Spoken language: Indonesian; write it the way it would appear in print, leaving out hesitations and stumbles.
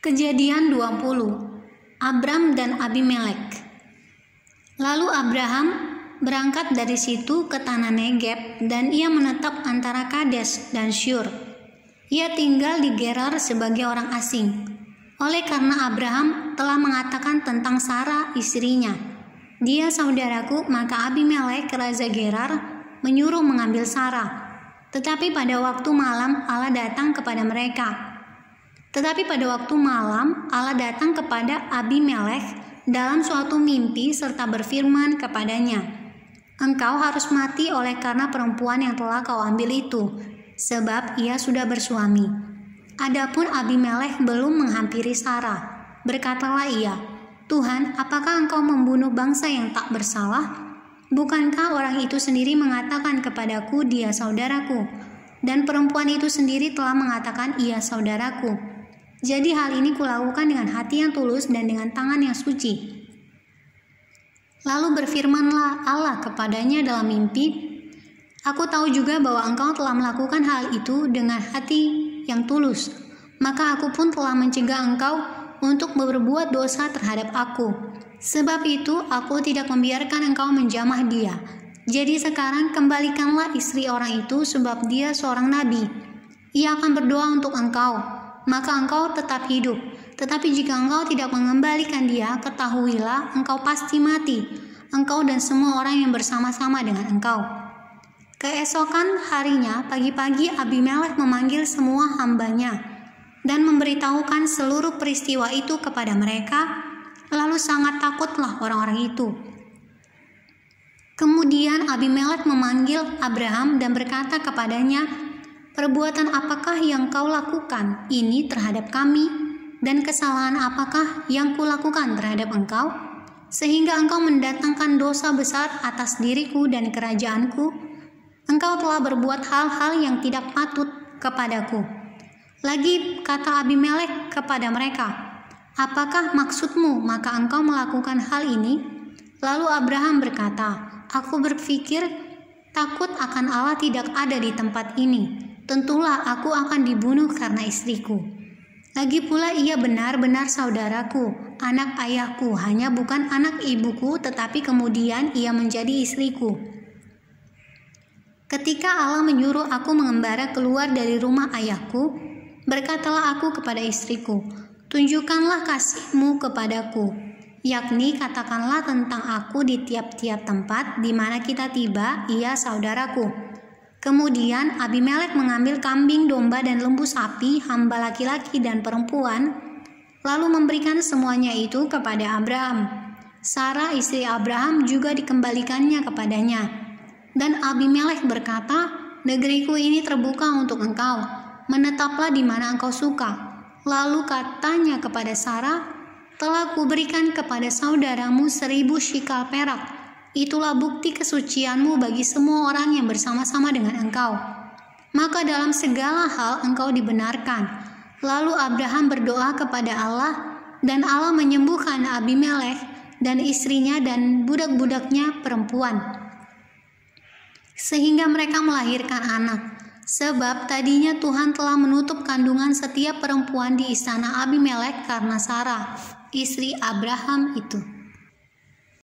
Kejadian 20. Abram dan Abimelek. Lalu Abraham berangkat dari situ ke tanah Negeb, dan ia menetap antara Kades dan Syur. Ia tinggal di Gerar sebagai orang asing. Oleh karena Abraham telah mengatakan tentang Sarah istrinya, "Dia saudaraku," maka Abimelek raja Gerar menyuruh mengambil Sarah. Tetapi pada waktu malam Allah datang kepada Abimelek dalam suatu mimpi serta berfirman kepadanya, "Engkau harus mati oleh karena perempuan yang telah kau ambil itu, sebab ia sudah bersuami." Adapun Abimelek belum menghampiri Sarah. Berkatalah ia, "Tuhan, apakah engkau membunuh bangsa yang tak bersalah? Bukankah orang itu sendiri mengatakan kepadaku, 'Dia saudaraku,' dan perempuan itu sendiri telah mengatakan, 'Ia saudaraku'? Jadi hal ini kulakukan dengan hati yang tulus dan dengan tangan yang suci." Lalu berfirmanlah Allah kepadanya dalam mimpi, "Aku tahu juga bahwa engkau telah melakukan hal itu dengan hati yang tulus, maka aku pun telah mencegah engkau untuk berbuat dosa terhadap aku. Sebab itu aku tidak membiarkan engkau menjamah dia. Jadi sekarang kembalikanlah istri orang itu, sebab dia seorang nabi. Ia akan berdoa untuk engkau, maka engkau tetap hidup. Tetapi jika engkau tidak mengembalikan dia, ketahuilah engkau pasti mati, engkau dan semua orang yang bersama-sama dengan engkau." Keesokan harinya pagi-pagi Abimelek memanggil semua hambanya dan memberitahukan seluruh peristiwa itu kepada mereka. Lalu sangat takutlah orang-orang itu. Kemudian Abimelek memanggil Abraham dan berkata kepadanya, "Perbuatan apakah yang kau lakukan ini terhadap kami, dan kesalahan apakah yang kulakukan terhadap engkau, sehingga engkau mendatangkan dosa besar atas diriku dan kerajaanku? Engkau telah berbuat hal-hal yang tidak patut kepadaku." Lagi kata Abimelek kepada mereka, "Apakah maksudmu maka engkau melakukan hal ini?" Lalu Abraham berkata, "Aku berpikir takut akan Allah tidak ada di tempat ini. Tentulah aku akan dibunuh karena istriku. Lagi pula ia benar-benar saudaraku, anak ayahku, hanya bukan anak ibuku, tetapi kemudian ia menjadi istriku. Ketika Allah menyuruh aku mengembara keluar dari rumah ayahku, berkatalah aku kepada istriku, 'Tunjukkanlah kasihmu kepadaku, yakni katakanlah tentang aku di tiap-tiap tempat di mana kita tiba, ia saudaraku.' Kemudian Abimelek mengambil kambing, domba, dan lembu sapi, hamba laki-laki dan perempuan, lalu memberikan semuanya itu kepada Abraham. Sarah istri Abraham juga dikembalikannya kepadanya. Dan Abimelek berkata, 'Negeriku ini terbuka untuk engkau, menetaplah di mana engkau suka.' Lalu katanya kepada Sarah, 'Telah kuberikan kepada saudaramu 1.000 shikal perak. Itulah bukti kesucianmu bagi semua orang yang bersama-sama dengan engkau. Maka dalam segala hal engkau dibenarkan.' Lalu Abraham berdoa kepada Allah, dan Allah menyembuhkan Abimelek dan istrinya dan budak-budaknya perempuan, sehingga mereka melahirkan anak. Sebab tadinya Tuhan telah menutup kandungan setiap perempuan di istana Abimelek karena Sarah, istri Abraham itu."